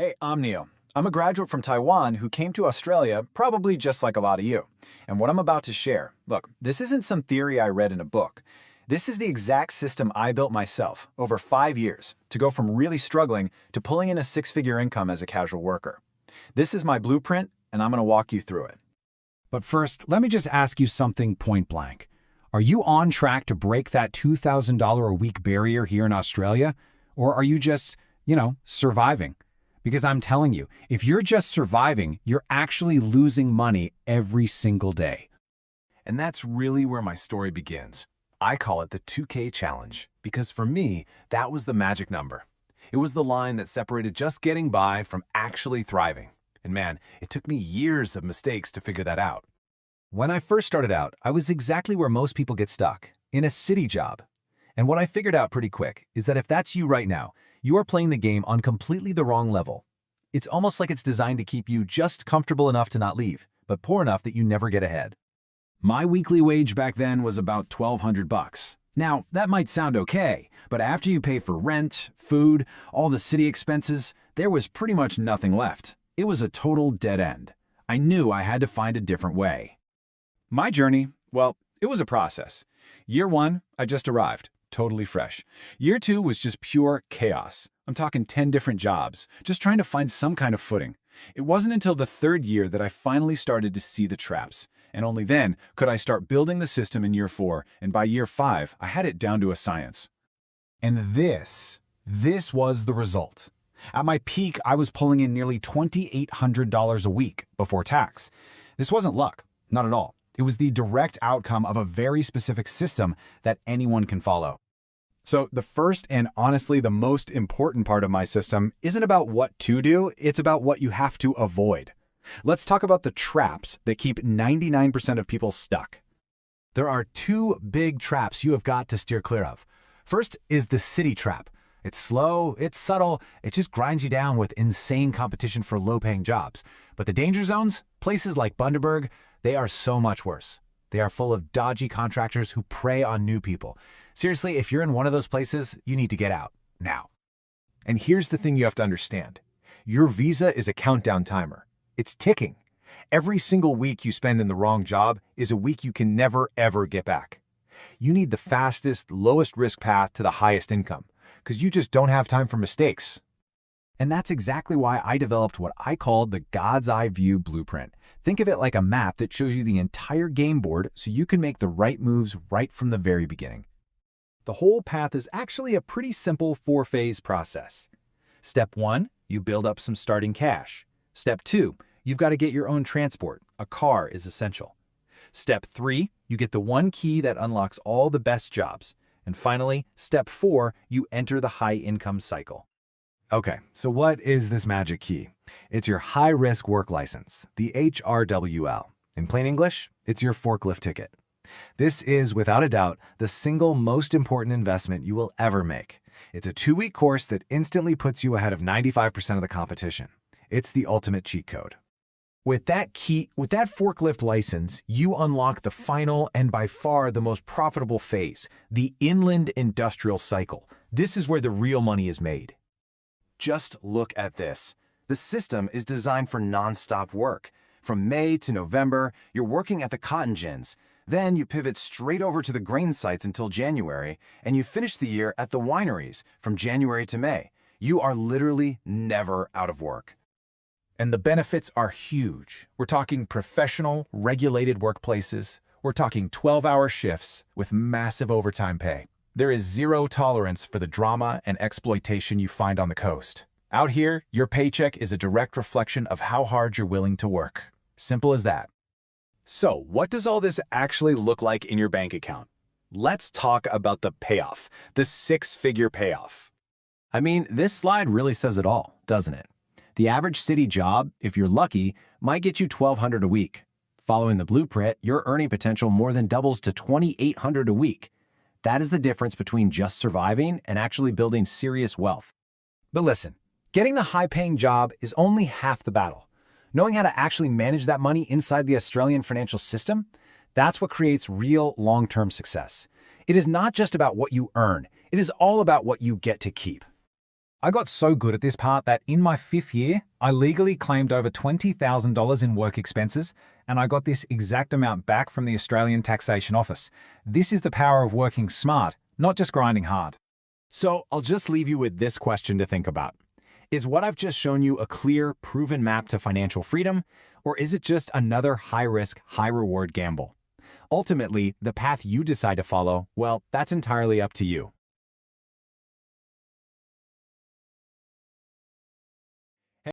Hey, I'm Neil. I'm a graduate from Taiwan who came to Australia probably just like a lot of you. And what I'm about to share, look, this isn't some theory I read in a book. This is the exact system I built myself over 5 years to go from really struggling to pulling in a six-figure income as a casual worker. This is my blueprint, and I'm going to walk you through it. But first, let me just ask you something point blank. Are you on track to break that $2,000 a week barrier here in Australia? Or are you just, surviving? Because I'm telling you, if you're just surviving, you're actually losing money every single day. And that's really where my story begins. I call it the 2K challenge, because for me, that was the magic number. It was the line that separated just getting by from actually thriving. And man, it took me years of mistakes to figure that out. When I first started out, I was exactly where most people get stuck, in a city job. And what I figured out pretty quick is that if that's you right now, you are playing the game on completely the wrong level. It's almost like it's designed to keep you just comfortable enough to not leave, but poor enough that you never get ahead. My weekly wage back then was about $1,200. Now, that might sound okay, but after you pay for rent, food, all the city expenses, there was pretty much nothing left. It was a total dead end. I knew I had to find a different way. My journey, well, it was a process. Year 1, I just arrived. Totally fresh. Year 2 was just pure chaos. I'm talking 10 different jobs, just trying to find some kind of footing. It wasn't until the 3rd year that I finally started to see the traps. And only then could I start building the system in year 4, and by year 5, I had it down to a science. And this was the result. At my peak, I was pulling in nearly $2,800 a week before tax. This wasn't luck, not at all. It was the direct outcome of a very specific system that anyone can follow. So the first and honestly the most important part of my system isn't about what to do, it's about what you have to avoid. Let's talk about the traps that keep 99% of people stuck. There are 2 big traps you have got to steer clear of. First is the city trap. It's slow, it's subtle, it just grinds you down with insane competition for low-paying jobs. But the danger zones, places like Bundaberg, they are so much worse. They are full of dodgy contractors who prey on new people. Seriously, if you're in one of those places, you need to get out, now. And here's the thing you have to understand. Your visa is a countdown timer. It's ticking. Every single week you spend in the wrong job is a week you can never, ever get back. You need the fastest, lowest risk path to the highest income, because you just don't have time for mistakes. And that's exactly why I developed what I called the God's Eye View Blueprint. Think of it like a map that shows you the entire game board so you can make the right moves right from the very beginning. The whole path is actually a pretty simple 4-phase process. Step 1, you build up some starting cash. Step 2, you've got to get your own transport. A car is essential. Step 3, you get the one key that unlocks all the best jobs. And finally, step 4, you enter the high-income cycle. Okay, so what is this magic key? It's your high-risk work license, the HRWL. In plain English, it's your forklift ticket. This is, without a doubt, the single most important investment you will ever make. It's a 2-week course that instantly puts you ahead of 95% of the competition. It's the ultimate cheat code. With that forklift license, you unlock the final and by far the most profitable phase, the inland industrial cycle. This is where the real money is made. Just look at this. The system is designed for non-stop work. From May to November, you're working at the cotton gins. Then you pivot straight over to the grain sites until January, and you finish the year at the wineries from January to May. You are literally never out of work. And the benefits are huge. We're talking professional, regulated workplaces. We're talking 12-hour shifts with massive overtime pay. There is zero tolerance for the drama and exploitation you find on the coast. Out here, your paycheck is a direct reflection of how hard you're willing to work. Simple as that. So, what does all this actually look like in your bank account? Let's talk about the payoff, the 6-figure payoff. I mean, this slide really says it all, doesn't it? The average city job, if you're lucky, might get you $1,200 a week. Following the blueprint, your earning potential more than doubles to $2,800 a week. That is the difference between just surviving and actually building serious wealth. But listen, getting the high-paying job is only half the battle. Knowing how to actually manage that money inside the Australian financial system, that's what creates real long-term success. It is not just about what you earn, it is all about what you get to keep. I got so good at this part that in my 5th year, I legally claimed over $20,000 in work expenses, and I got this exact amount back from the Australian Taxation Office. This is the power of working smart, not just grinding hard. So I'll just leave you with this question to think about. Is what I've just shown you a clear, proven map to financial freedom, or is it just another high-risk, high-reward gamble? Ultimately, the path you decide to follow, well, that's entirely up to you.